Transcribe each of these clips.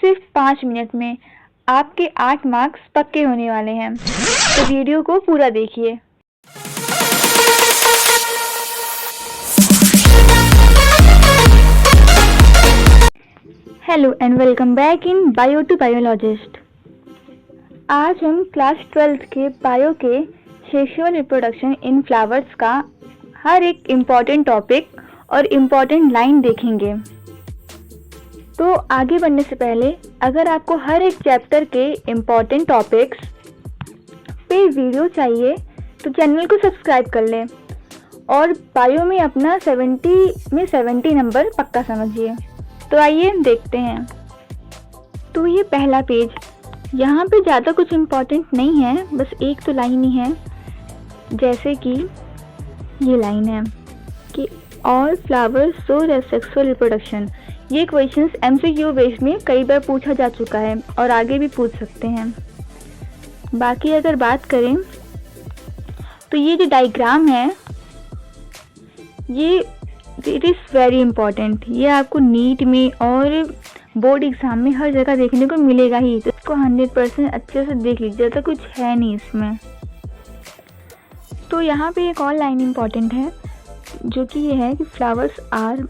सिर्फ 5 मिनट में आपके 8 मार्क्स पक्के होने वाले हैं, तो वीडियो को पूरा देखिए। Hello and welcome back in bio to biologist. आज हम क्लास 12th के बायो के सेक्सुअल रिप्रोडक्शन इन फ्लावर्स का हर एक इम्पॉर्टेंट टॉपिक और इम्पॉर्टेंट लाइन देखेंगे। तो आगे बढ़ने से पहले अगर आपको हर एक चैप्टर के इम्पॉर्टेंट टॉपिक्स पे वीडियो चाहिए तो चैनल को सब्सक्राइब कर लें और बायो में अपना 70 में 70 नंबर पक्का समझिए। तो आइए देखते हैं। तो ये पहला पेज, यहाँ पे ज़्यादा कुछ इम्पॉर्टेंट नहीं है, बस एक तो लाइन ही है। जैसे कि ये लाइन है कि all flowers show sexual reproduction. ये क्वेश्चंस MCQ बेस में कई बार पूछा जा चुका है और आगे भी पूछ सकते हैं। बाकी अगर बात करें तो ये जो डायग्राम है ये इट इज़ वेरी इम्पॉर्टेंट। ये आपको नीट में और बोर्ड एग्ज़ाम में हर जगह देखने को मिलेगा ही, तो इसको 100% अच्छे से देख लीजिए, ज़्यादा कुछ है नहीं इसमें। तो यहाँ पे एक और लाइन इम्पॉर्टेंट है जो कि ये है कि flowers are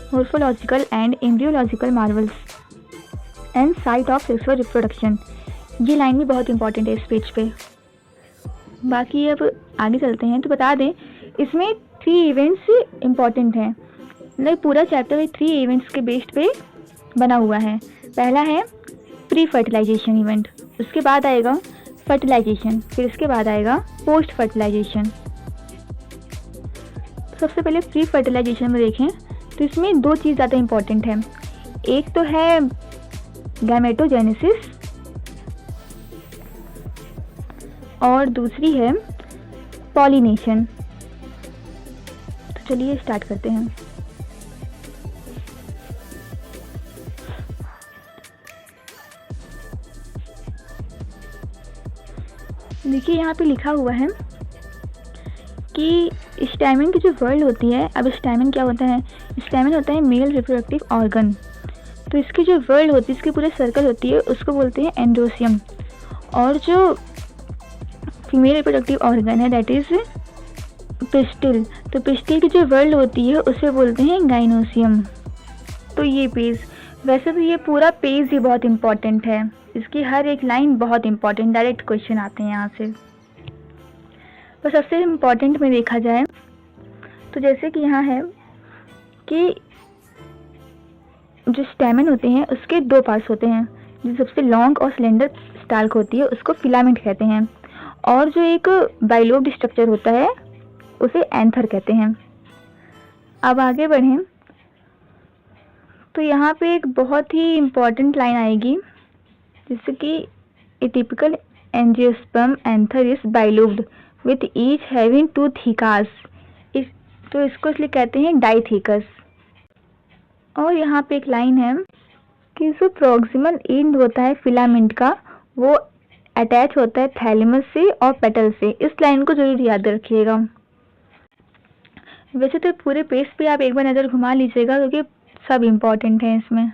morphological and embryological marvels and site of sexual reproduction। ये लाइन भी बहुत इंपॉर्टेंट है इस पेज पे। बाकी अब आगे चलते हैं तो बता दें इसमें 3 इवेंट्स इंपॉर्टेंट हैं। मतलब पूरा चैप्टर 3 इवेंट्स के बेस्ड पे बना हुआ है। पहला है प्री फर्टिलाइजेशन इवेंट, उसके बाद आएगा फर्टिलाइजेशन, फिर इसके बाद आएगा पोस्ट फर्टिलाइजेशन। सबसे पहले प्री फर्टिलाइजेशन में देखें तो इसमें 2 चीज़ ज़्यादा इम्पॉर्टेंट है। एक तो है गैमेटोजेनेसिस और दूसरी है पॉलिनेशन। तो चलिए स्टार्ट करते हैं। देखिए यहाँ पे लिखा हुआ है कि स्टैमेन की जो वर्ड होती है, अब स्टैमेन क्या होता है? स्टैमेन होता है मेल रिप्रोडक्टिव ऑर्गन। तो इसकी जो वर्ड होती है, इसकी पूरे सर्कल होती है, उसको बोलते हैं एंड्रोसियम। और जो फीमेल रिप्रोडक्टिव ऑर्गन है दैट इज़ पिस्टिल। तो पिस्टिल की जो वर्ड होती है उसे बोलते हैं गाइनोसियम। तो ये पेज, वैसे तो ये पूरा पेज ही बहुत इंपॉर्टेंट है, इसकी हर एक लाइन बहुत इंपॉर्टेंट, डायरेक्ट क्वेश्चन आते हैं यहाँ से। तो सबसे इम्पॉर्टेंट में देखा जाए तो जैसे कि यहाँ है कि जो स्टैमेन होते हैं उसके 2 पार्ट्स होते हैं। जो सबसे लॉन्ग और सिलेंडर स्टाल्क होती है उसको फिलामेंट कहते हैं, और जो एक बाइलोब्ड स्ट्रक्चर होता है उसे एंथर कहते हैं। अब आगे बढ़ें तो यहाँ पे एक बहुत ही इम्पॉर्टेंट लाइन आएगी, जैसे कि ए typical angiosperm anther is bilobed with each having 2 थीकास। तो इसको इसलिए कहते हैं डाइथीकस। और यहाँ पे एक लाइन है कि जो प्रोक्सिमल एंड होता है फिलामेंट का वो अटैच होता है थैलेमस से और पेटल से। इस लाइन को जरूर याद रखिएगा। वैसे तो पूरे पेज पे आप एक बार नज़र घुमा लीजिएगा क्योंकि सब इम्पॉर्टेंट है इसमें।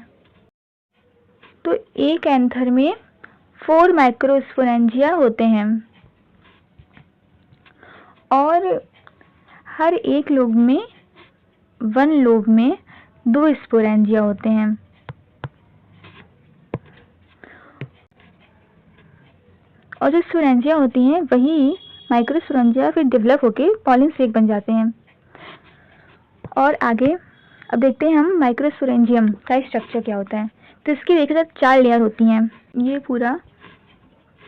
तो एक एंथर में 4 माइक्रोस्पोरेंजिया होते हैं और हर एक लोब में 1 लोब में 2 स्पोरेंजिया होते हैं। और जो स्पोरेंजिया होती हैं वही माइक्रोस्पोरेंजिया फिर डेवलप होके पॉलिन सेक बन जाते हैं। और आगे अब देखते हैं हम माइक्रोस्पोरेंजियम का स्ट्रक्चर क्या होता है। तो इसकी देखिए तो 4 लेयर होती हैं। ये पूरा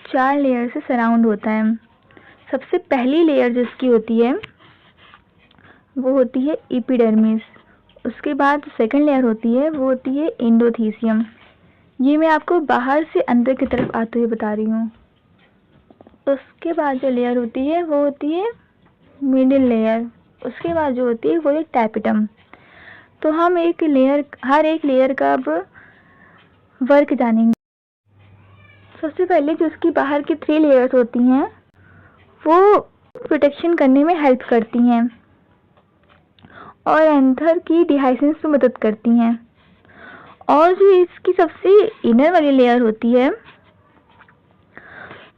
4 लेयर से सराउंड होता है। सबसे पहली लेयर जिसकी होती है वो होती है एपिडर्मिस। उसके बाद सेकंड लेयर होती है वो होती है एंडोथीसियम। ये मैं आपको बाहर से अंदर की तरफ आते हुए बता रही हूँ। उसके बाद जो लेयर होती है वो होती है मिडिल लेयर। उसके बाद जो होती है वो है टैपिटम। तो हम हर एक लेयर का अब वर्क जानेंगे। सबसे पहले जो उसकी बाहर की 3 लेयर्स होती हैं वो प्रोटेक्शन करने में हेल्प करती हैं और एंथर की डिहाइसेंस में मदद करती हैं। और जो इसकी सबसे इनर वाली लेयर होती है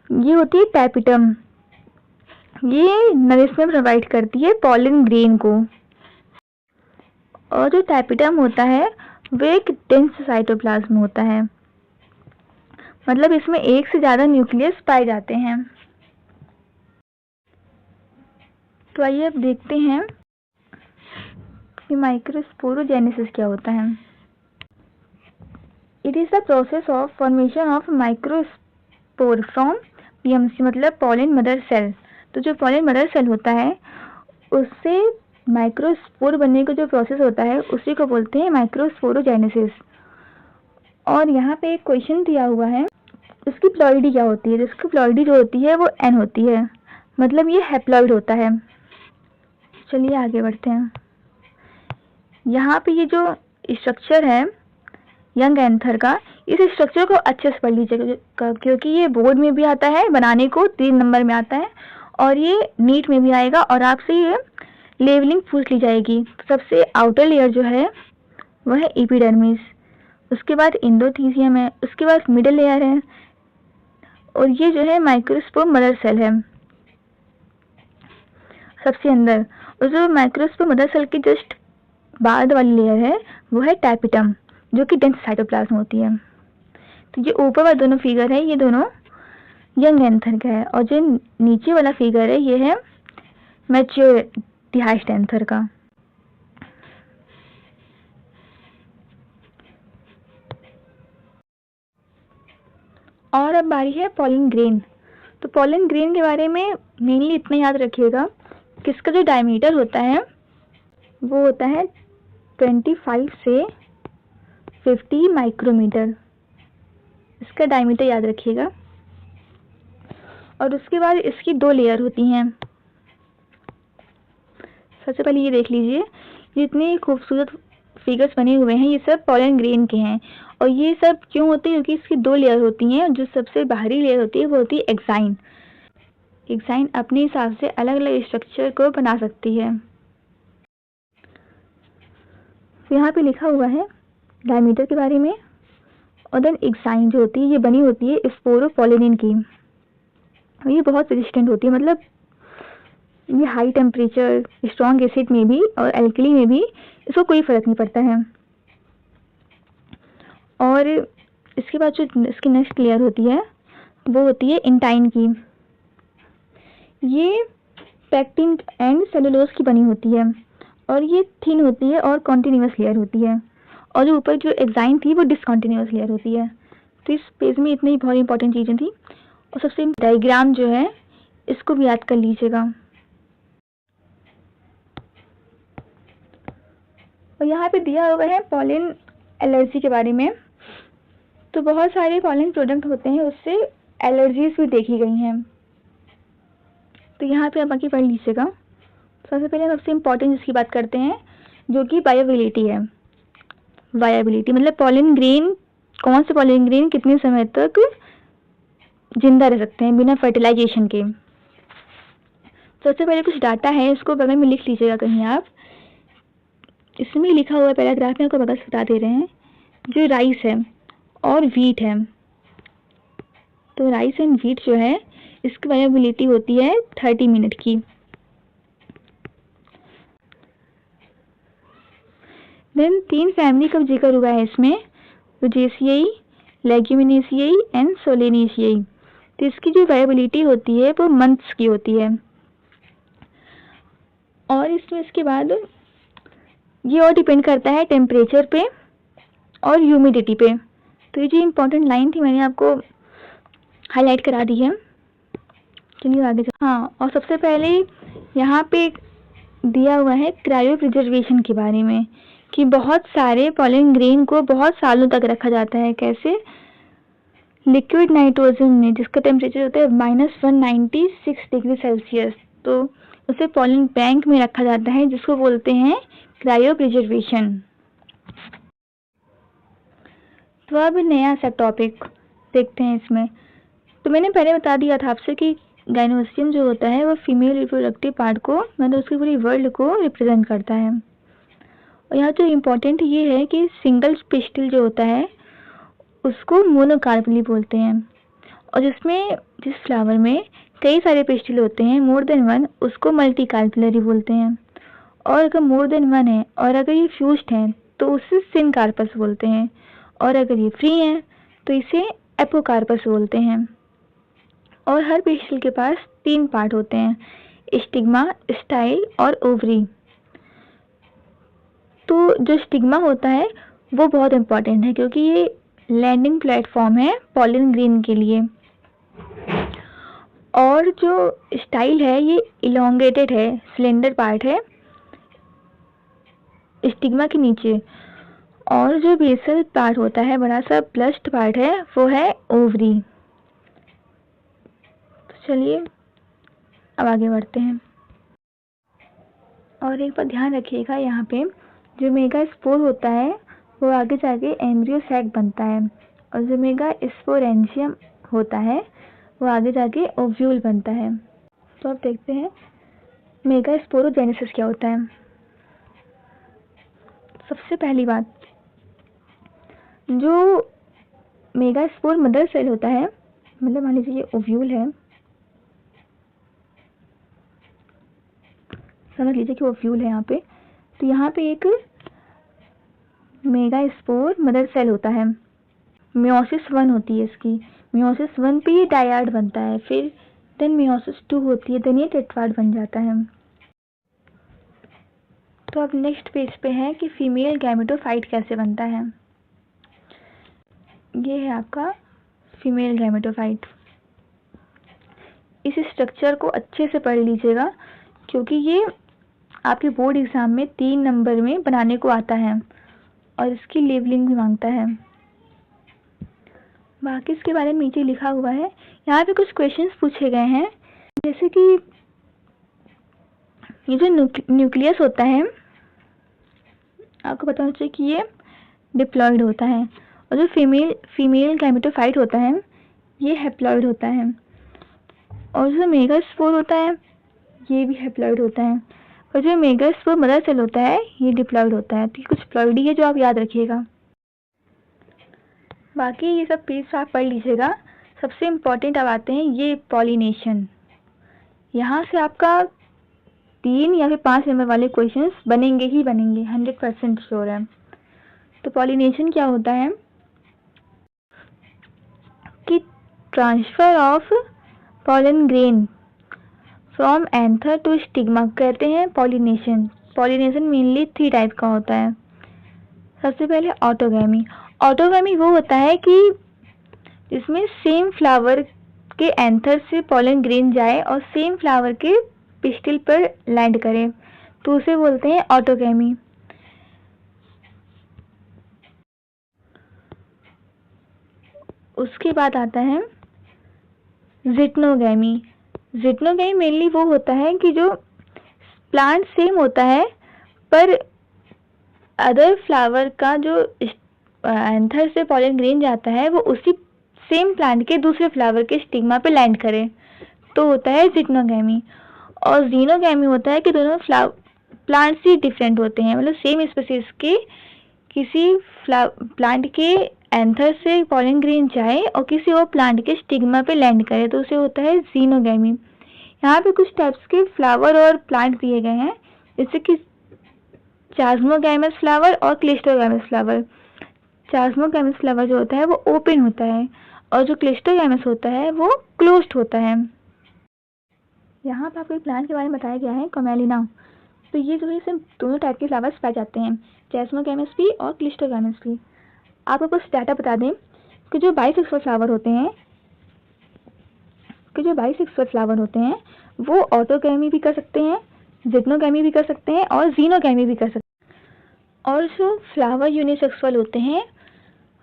ये होती है टैपिटम। ये नरिशमेंट प्रोवाइड करती है पॉलन ग्रेन को। और जो टैपिटम होता है वो एक डेंस साइटोप्लाज्म होता है, मतलब इसमें एक से ज़्यादा न्यूक्लियस पाए जाते हैं। तो आइए अब देखते हैं कि माइक्रोस्पोरोजेनेसिस क्या होता है। It is the process of formation of microspore from PMC, मतलब पॉलन मदर सेल। तो जो पॉलन मदर सेल होता है उससे माइक्रोस्पोर बनने का जो प्रोसेस होता है उसी को बोलते हैं माइक्रोस्पोरोजेनेसिस। और यहाँ पे एक क्वेश्चन दिया हुआ है, उसकी प्लॉइडी क्या होती है। जिसकी प्लॉइडी जो होती है वो एन होती है, मतलब ये हैप्लॉइड होता है। चलिए आगे बढ़ते हैं। यहाँ पे ये जो स्ट्रक्चर है यंग एंथर का, इस स्ट्रक्चर को अच्छे से पढ़ लीजिएगा क्योंकि ये बोर्ड में भी आता है, बनाने को 3 नंबर में आता है और ये नीट में भी आएगा और आपसे ये लेवलिंग पूछ ली जाएगी। सबसे आउटर लेयर जो है वह है एपिडर्मिस, उसके बाद एंडोथीसियम है, उसके बाद मिडिल लेयर है और ये जो है माइक्रोस्पोर मदर सेल है सबसे अंदर। और जो माइक्रोस्पोर मदर सेल की जस्ट बाद वाली लेयर है वो है टैपिटम, जो कि डेंस साइटोप्लाज्म होती है। तो ये ऊपर वाला दोनों फिगर है ये दोनों यंग एंथर का है और जो नीचे वाला फिगर है ये है मैच्योर डिहाइस्ड एंथर का। और अब बारी है पॉलन ग्रेन। तो पॉलन ग्रेन के बारे में मेनली इतना याद रखिएगा कि इसका जो डायमीटर होता है वो होता है 25 से 50 माइक्रोमीटर, इसका डायमीटर याद रखिएगा। और उसके बाद इसकी 2 लेयर होती हैं। सबसे पहले ये देख लीजिए, जितने खूबसूरत फिगर्स बने हुए हैं ये सब पॉलन ग्रेन के हैं। और ये सब क्यों होते हैं, क्योंकि इसकी 2 लेयर होती हैं। जो सबसे बाहरी लेयर होती है वो होती है एक्साइन। एक्साइन अपने हिसाब से अलग अलग स्ट्रक्चर को बना सकती है। तो यहाँ पे लिखा हुआ है डायमीटर के बारे में। और देन एक्साइन जो होती है ये बनी होती है स्पोरोपोलिनिन की। और ये बहुत रेजिस्टेंट होती है, मतलब ये हाई टेम्परेचर स्ट्रॉन्ग एसिड में भी और एल्कली में भी इसको कोई फ़र्क नहीं पड़ता है। और इसके बाद जो इसकी नेक्स्ट लेयर होती है वो होती है इंटाइन की। ये पैक्टिन एंड सेलुलोज की बनी होती है और ये थिन होती है और कॉन्टिन्यूस लेयर होती है। और जो ऊपर जो एक्साइन थी वो डिसकॉन्टिन्यूस लेयर होती है। तो इस पेज में इतनी बहुत इंपॉर्टेंट चीज़ें थी। और सबसे डायग्राम जो है इसको भी याद कर लीजिएगा। और यहाँ पे दिया हुआ है पॉलन एलर्जी के बारे में। तो बहुत सारे पॉलन प्रोडक्ट होते हैं उससे एलर्जीज भी देखी गई हैं। तो यहाँ पे आप बाकी पढ़ लीजिएगा। सबसे पहले सबसे इम्पॉर्टेंट जिसकी बात करते हैं जो कि वायबिलिटी है। वायबिलिटी मतलब पॉलन ग्रेन, कौन से पॉलन ग्रेन कितने समय तक जिंदा रह सकते हैं बिना फर्टिलाइजेशन के। सबसे पहले कुछ डाटा है, इसको बगल में लिख लीजिएगा कहीं आप। इसमें लिखा हुआ पैराग्राफ में आपको बगल से बता दे रहे हैं। जो राइस है और वीट है, तो राइस एंड वीट जो है इसकी वायबिलिटी होती है 30 मिनट की। देन 3 फैमिली का जिक्र हुआ है इसमें, तो जेसियाई, लेग्यूमिनेसियाई एंड सोलेनेसियाई। तो इसकी जो वायबिलिटी होती है वो मंथ्स की होती है। और इसमें इसके बाद ये और डिपेंड करता है टेम्परेचर पे और ह्यूमिडिटी पे। तो ये जो इम्पोर्टेंट लाइन थी मैंने आपको हाईलाइट करा दी है। चलिए आगे हाँ, और सबसे पहले यहाँ पे दिया हुआ है क्रायो प्रिजर्वेशन के बारे में कि बहुत सारे पॉलन ग्रेन को बहुत सालों तक रखा जाता है। कैसे? लिक्विड नाइट्रोजन में, जिसका टेम्परेचर होता है -196 डिग्री सेल्सियस। तो उसे पॉलन बैंक में रखा जाता है जिसको बोलते हैं क्रायो प्रिजर्वेशन। तो अब नया सा टॉपिक देखते हैं इसमें। तो मैंने पहले बता दिया था आपसे कि गाइनोसियम जो होता है वो फीमेल रिप्रोडक्टिव पार्ट को, मतलब उसकी पूरी वर्ल्ड को रिप्रेजेंट करता है। और यहाँ जो इम्पोर्टेंट ये है कि सिंगल पिस्टिल जो होता है उसको मोनोकार्पली बोलते हैं, और जिस फ्लावर में कई सारे पिस्टिल होते हैं, मोर देन वन, उसको मल्टी कार्पलरी बोलते हैं। और अगर मोर देन वन है और अगर ये फ्यूज्ड हैं तो उसे सिनकार्पस बोलते हैं, और अगर ये फ्री हैं तो इसे एपोकार्पस बोलते हैं। और हर पिस्टिल के पास 3 पार्ट होते हैं, स्टिग्मा, स्टाइल और ओवरी। तो जो स्टिग्मा होता है वो बहुत इम्पोर्टेंट है क्योंकि ये लैंडिंग प्लेटफॉर्म है पॉलन ग्रेन के लिए। और जो स्टाइल है ये इलोंगेटेड है, सिलेंडर पार्ट है स्टिग्मा के नीचे। और जो बेसल पार्ट होता है, बड़ा सा ब्लस्ट पार्ट है, वो है ओवरी। तो चलिए अब आगे बढ़ते हैं। और एक बार ध्यान रखिएगा, यहाँ पे जो मेगा स्पोर होता है वो आगे जाके एम्ब्रियो सैक बनता है, और जो मेगा स्पोरेंजियम होता है वो आगे जाके ओव्यूल बनता है। तो अब देखते हैं मेगा स्पोरोजेनेसिस क्या होता है। सबसे पहली बात, जो मेगा स्पोर मदर सेल होता है, मतलब मान लीजिए ये ओव्यूल है, समझ लीजिए कि ओव्यूल है यहाँ पे, तो यहाँ पे एक मेगा स्पोर मदर सेल होता है, मियोसिस 1 होती है इसकी, मियोसिस 1 पे ये डायाड बनता है, फिर देन मियोसिस 2 होती है, देन ये टेट्राड बन जाता है। तो अब नेक्स्ट पेज पे है कि फीमेल गैमेटोफाइट कैसे बनता है। ये है आपका फीमेल गैमेटोफाइट। इस स्ट्रक्चर को अच्छे से पढ़ लीजिएगा क्योंकि ये आपके बोर्ड एग्जाम में 3 नंबर में बनाने को आता है और इसकी लेबलिंग भी मांगता है। बाकी इसके बारे में नीचे लिखा हुआ है। यहाँ पे कुछ क्वेश्चंस पूछे गए हैं, जैसे कि ये जो न्यूक्लियस होता है, आपको पता होना चाहिए कि ये डिप्लॉयड होता है, और जो फीमेल गैमेटोफाइट होता है ये हैप्लॉयड होता है, और जो मेगास्पोर होता है ये भी हैप्लॉयड होता है, और जो मेगास्पोर मदर सेल होता है ये डिप्लॉयड होता है। तो कुछ प्लॉयड है जो आप याद रखिएगा। बाकी ये सब पेज आप पढ़ लीजिएगा। सबसे इम्पोर्टेंट अब आते हैं ये पॉलिनेशन। यहाँ से आपका 3 या फिर 5 नंबर वाले क्वेश्चंस बनेंगे ही बनेंगे, 100% श्योर है। तो पॉलिनेशन क्या होता है कि transfer of pollen grain from anther to stigma कहते हैं पॉलिनेशन। पॉलिनेशन मेनली 3 टाइप का होता है। सबसे पहले ऑटोगैमी। ऑटोगैमी वो होता है कि जिसमें सेम फ्लावर के एंथर से पॉलन ग्रेन जाए और सेम फ्लावर के पिस्टिल पर लैंड करे, तो उसे बोलते हैं ऑटोगैमी। उसके बाद आता है जिटनोगैमी। जिटनोगैमी मेनली वो होता है कि जो प्लांट सेम होता है पर अदर फ्लावर का जो एंथर से पॉलन ग्रेन जाता है वो उसी सेम प्लांट के दूसरे फ्लावर के स्टिग्मा पे लैंड करे, तो होता है जिटनोगैमी। और जीनोगैमी होता है कि दोनों प्लांट्स ही डिफरेंट होते हैं, मतलब सेम स्पीशीज के किसी प्लांट के एंथर से पॉलन ग्रेन जाए और किसी और प्लांट के स्टिग्मा पे लैंड करे, तो उसे होता है जीनोगैमी। यहाँ पे कुछ टाइप्स के फ्लावर और प्लांट दिए गए हैं, जैसे कि चास्मोगैमस फ्लावर और क्लिस्टोगैमस फ्लावर। चास्मोगैमस फ्लावर जो होता है वो ओपन होता है, और जो क्लिस्टोगैमस होता है वो क्लोज्ड होता है। यहाँ पर आपको प्लांट के बारे में बताया गया है कमेलिना। तो ये जो है इसमें दोनों टाइप के फ्लावर्स पाए जाते हैं, चास्मोगैमस भी और क्लिस्टोगैमस भी। आपको कुछ डाटा बता दें कि जो बाइसेक्सुअल फ्लावर होते हैं वो ऑटोगैमी भी कर सकते हैं, जिटनोगैमी भी कर सकते हैं और जीनोगैमी भी कर सकते हैं। और जो फ्लावर यूनिसेक्सुअल होते हैं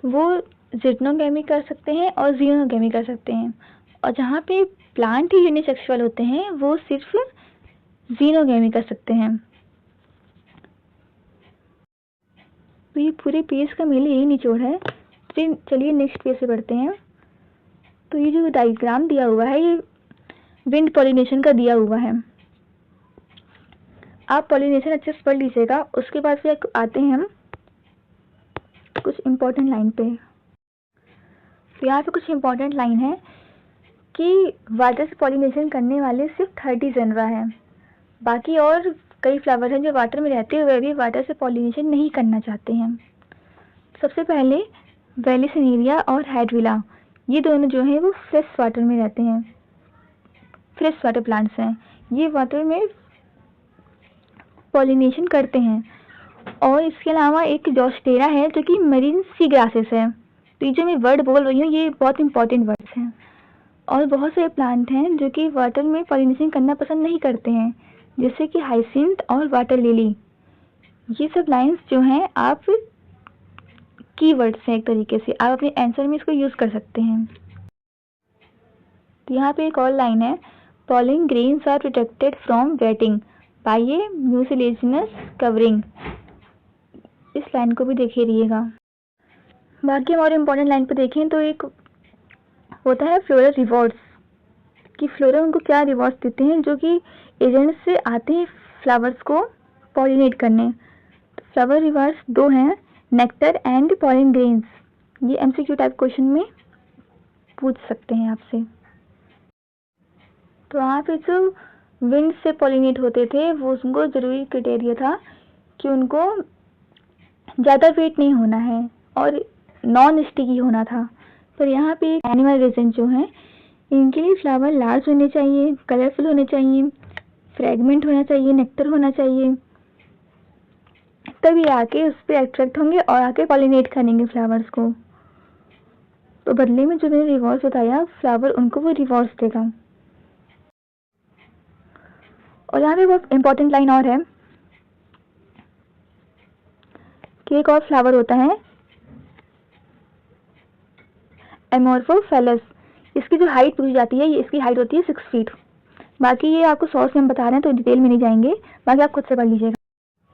वो जिटनोगैमी कर सकते हैं और जीनोगैमी कर सकते हैं, और जहाँ पे प्लांट ही यूनिसेक्सुअल होते हैं वो सिर्फ जीनोगैमी कर सकते हैं। तो ये पूरे पेज का मेनली यही निचोड़ है। फिर चलिए नेक्स्ट पेज से बढ़ते हैं। तो ये जो डायग्राम दिया हुआ है ये विंड पॉलिनेशन का दिया हुआ है। आप पॉलिनेशन अच्छे से पढ़ लीजिएगा। उसके बाद फिर आते हैं हम कुछ इम्पोर्टेंट लाइन पे। तो यहाँ पे कुछ इम्पोर्टेंट लाइन है कि वाटर से पॉलिनेशन करने वाले सिर्फ 30 जनरा हैं। बाकी और कई फ्लावर हैं जो वाटर में रहते हुए भी वाटर से पॉलिनेशन नहीं करना चाहते हैं। सबसे पहले वेलिसिनेरिया और हाइड्रिला, ये दोनों जो हैं वो फ्रेश वाटर में रहते हैं, फ्रेश वाटर प्लांट्स हैं। ये वाटर में पॉलिनेशन करते हैं। और इसके अलावा एक जोस्टेरा है जो कि मरीन सी ग्रासेस है। तो ये जो मैं वर्ड बोल रही हूँ ये बहुत इंपॉर्टेंट वर्ड्स हैं। और बहुत सारे प्लांट हैं जो कि वाटर में पॉलिनेशन करना पसंद नहीं करते हैं, जैसे कि हाइसिंथ और वाटर लिली। ये सब लाइंस जो हैं आप कीवर्ड्स हैं, एक तरीके से आप अपने आंसर में इसको यूज़ कर सकते हैं। तो यहाँ पे एक और लाइन है, pollen grains are protected from wetting by a mucilaginous covering. इस लाइन को भी देखिए रहिएगा। बाकी हम और इम्पोर्टेंट लाइन पे देखें तो एक होता है फ्लोरल रिवॉर्ड्स, कि फ्लोरल उनको क्या रिवॉर्ड्स देते हैं जो कि एजेंट्स से आते हैं फ्लावर्स को पॉलिनेट करने। तो फ्लावर रिवॉर्ड्स दो हैं, नेक्टर एंड पॉलिन ग्रेन्स। ये एमसीक्यू टाइप क्वेश्चन में पूछ सकते हैं आपसे। तो यहाँ पे जो विंड से पॉलिनेट होते थे वो उनको ज़रूरी क्राइटेरिया था कि उनको ज़्यादा वेट नहीं होना है और नॉन स्टिकी होना था। पर यहाँ पे एनिमल रीजन जो है इनके लिए फ्लावर लार्ज होने चाहिए, कलरफुल होने चाहिए, फ्रेगमेंट होना चाहिए, नेक्टर होना चाहिए, तभी आके उस पर अट्रैक्ट होंगे और आके पॉलिनेट करेंगे फ्लावर्स को। तो बदले में जो मैंने रिवॉर्ड्स बताया फ्लावर उनको वो रिवॉर्ड्स देगा। और यहाँ पे बहुत इंपॉर्टेंट लाइन और है कि एक और फ्लावर होता है एमोर्फोफेलस। इसकी जो हाइट पूछी जाती है, ये इसकी हाइट होती है 6 फीट। बाकी ये आपको सोर्स में हम बता रहे हैं तो डिटेल में नहीं जाएंगे, बाकी आप खुद से पढ़ लीजिएगा।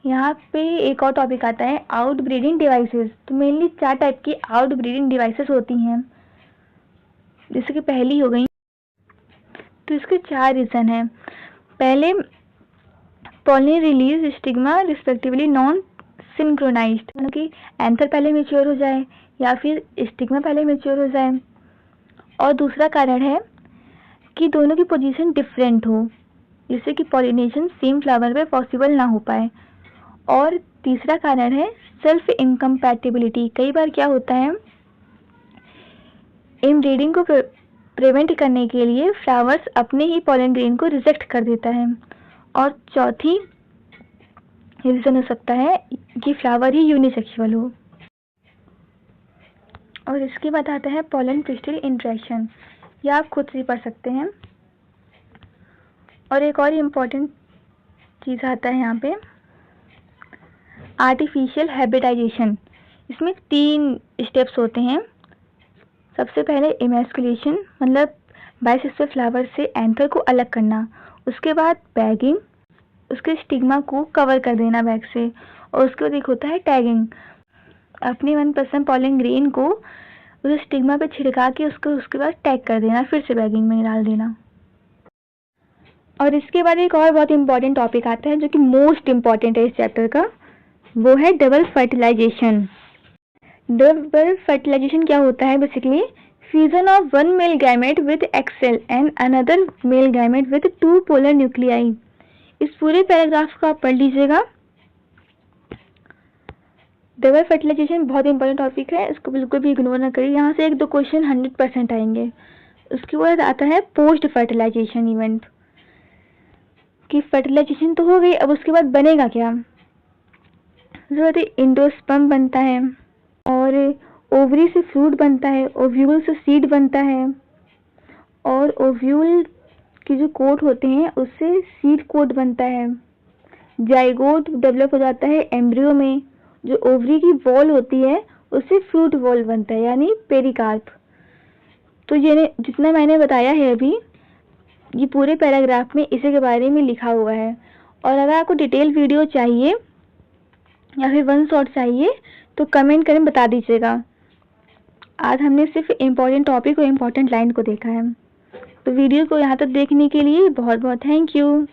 यहाँ पे एक और टॉपिक आता है आउट ब्रीडिंग डिवाइसेस। तो मेनली 4 टाइप की आउट ब्रीडिंग डिवाइसेस होती हैं, जैसे कि पहली हो गई। तो इसके 4 रीज़न हैं। पहले pollen release stigma respectively non synchronized, मतलब कि एंथर पहले मैच्योर हो जाए या फिर स्टिग्मा पहले मैच्योर हो जाए। और दूसरा कारण है कि दोनों की पोजीशन डिफरेंट हो, जिससे कि पॉलिनेशन सेम फ्लावर पे पॉसिबल ना हो पाए। और तीसरा कारण है सेल्फ इनकम्पैटिबिलिटी। कई बार क्या होता है, इनब्रीडिंग को प्रिवेंट करने के लिए फ्लावर्स अपने ही पॉलन ग्रेन को रिजेक्ट कर देता है। और चौथी रीज़न हो सकता है कि फ्लावर ही यूनिसेक्सुअल हो। और इसके बाद आता है पॉलन क्रिस्टल इंटरेक्शन, यह आप खुद से पढ़ सकते हैं। और एक और इम्पॉर्टेंट चीज़ आता है यहाँ पे आर्टिफिशियल हैबिटाइजेशन। इसमें 3 स्टेप्स होते हैं। सबसे पहले इमैस्कुलेशन, मतलब बाइसेक्सुअल फ्लावर से एंथर को अलग करना। उसके बाद बैगिंग, उसके स्टिग्मा को कवर कर देना बैग से। और उसके बाद एक होता है टैगिंग, अपनी मनपसंद पॉलन ग्रेन को उस स्टिग्मा पे छिड़का के उसको उसके बाद टैग कर देना, फिर से बैगिंग में डाल देना। और इसके बाद एक और बहुत इंपॉर्टेंट टॉपिक आता है जो कि मोस्ट इम्पॉर्टेंट है इस चैप्टर का, वो है डबल फर्टिलाइजेशन। डबल फर्टिलाइजेशन क्या होता है? Basically fusion of one male gamete with egg cell and another male gamete with 2 polar nuclei. इस पूरे पैराग्राफ को आप पढ़ लीजिएगा। डबल फर्टिलाइजेशन बहुत इंपॉर्टेंट टॉपिक है, इसको बिल्कुल भी इग्नोर ना करिए। यहाँ से 1-2 क्वेश्चन 100% आएंगे। उसके बाद आता है पोस्ट फर्टिलाइजेशन इवेंट, कि फर्टिलाइजेशन तो हो गई, अब उसके बाद बनेगा क्या? जरूरत है इंडोस्पर्म बनता है, और ओवरी से फ्रूट बनता है, ओव्यूल से सीड बनता है, और ओव्यूल की जो कोट होते हैं उससे सीड कोट बनता है। जाइगोट डेवलप हो जाता है एम्ब्रियो में, जो ओवरी की वॉल होती है उससे फ्रूट वॉल बनता है, यानी पेरिकार्प। तो ये जितना मैंने बताया है अभी, ये पूरे पैराग्राफ में इसी के बारे में लिखा हुआ है। और अगर आपको डिटेल वीडियो चाहिए या फिर वन शॉट चाहिए तो कमेंट करें, बता दीजिएगा। आज हमने सिर्फ इम्पॉर्टेंट टॉपिक और इम्पॉर्टेंट लाइन को देखा है। तो वीडियो को यहाँ तक देखने के लिए बहुत बहुत थैंक यू।